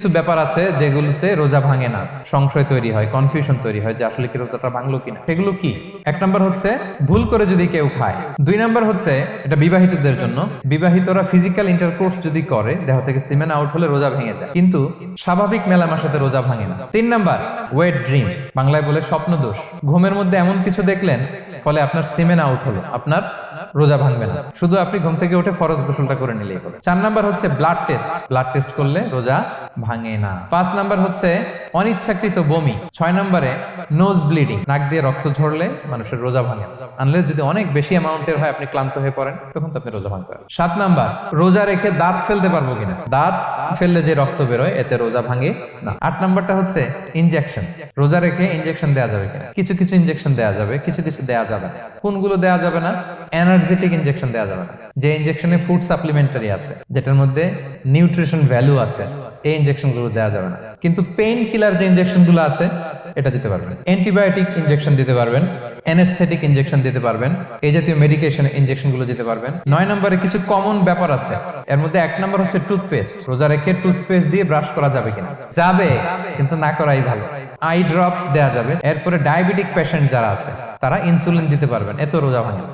কিছু ব্যাপার আছে যেগুলোতে রোজা ভাঙে না, সংশয় তৈরি হয়, কনফিউশন তৈরি হয় যে আসলে কি রোজাটা ভাঙলো কিনা। সেগুলো কি? এক নাম্বার হচ্ছে ভুল করে যদি কেউ খায়। দুই নাম্বার হচ্ছে এটা বিবাহিতদের জন্য, বিবাহিতরা ফিজিক্যাল ইন্টারকোর্স যদি করে, দেহ থেকে সিমেন আউট হলে রোজা ভেঙে যায়, কিন্তু স্বাভাবিক মেলামেশাতে রোজা ভাঙে না। তিন নাম্বার ওয়েট ড্রিম, বাংলায় বলে স্বপ্ন দোষ। ঘুমের মধ্যে এমন কিছু দেখলেন ফলে আপনার সিমেন আউট হলো, আপনার রোজা ভাঙবে না, শুধু আপনি ঘুম থেকে উঠে ফরজ গোসলটা করে নিলেই হবে। চার নাম্বার হচ্ছে ব্লাড টেস্ট, ব্লাড টেস্ট করলে রোজা ভাঙে না। পাঁচ নাম্বার হচ্ছে অনিচ্ছাকৃত বমি। ছয় নাম্বারে নোজ ব্লিডিং, নাক দিয়ে রক্ত ঝরলে মানুষের রোজা ভাঙে না, আনলেস যদি অনেক বেশি অ্যামাউন্টের হয়, আপনি ক্লান্ত হয়ে পড়েন, তখন তো আপনি রোজা ভাঙতে পারেন। সাত নাম্বার রোজা রেখে দাঁত ফেলতে পারবো কিনা, দাঁত ফেললে যে রক্ত বেরোয় এতে রোজা ভাঙে না। আট নাম্বারটা হচ্ছে ইনজেকশন, রোজা রেখে ইনজেকশন দেওয়া যাবে কিনা। কিছু কিছু ইনজেকশন দেওয়া যাবে, কিছু কিছু দেওয়া যাবে না। কোনগুলো দেওয়া যাবে না? এনার্জেটিক ইনজেকশন দেওয়া যাবে না, যে ইনজেকশনে ফুড সাপ্লিমেন্টারি আছে, যেটার মধ্যে নিউট্রিশন ভ্যালু আছে, এই ইনজেকশন গুলো দেওয়া যাবে না। কিন্তু পেইন কিলার যে ইনজেকশন গুলো আছে এটা দিতে পারবেন। অ্যান্টিবায়োটিক ইনজেকশন দিতে পারবেন, অ্যানেস্থেটিক ইনজেকশন দিতে পারবেন, এই জাতীয় মেডিকেশন ইনজেকশন গুলো দিতে পারবেন। নয় নম্বরে কিছু কমন ব্যাপার আছে, এর মধ্যে এক নম্বর হচ্ছে টুথপেস্ট। রোজা রেখে টুথপেস্ট দিয়ে ব্রাশ করা যাবে কিনা? যাবে, কিন্তু না করাই ভালো। আই ড্রপ দেওয়া যাবে। এরপরে ডায়াবেটিক পেশেন্ট যারা আছে তারা ইনসুলিন দিতে পারবেন, এত রোজা ভাঙে।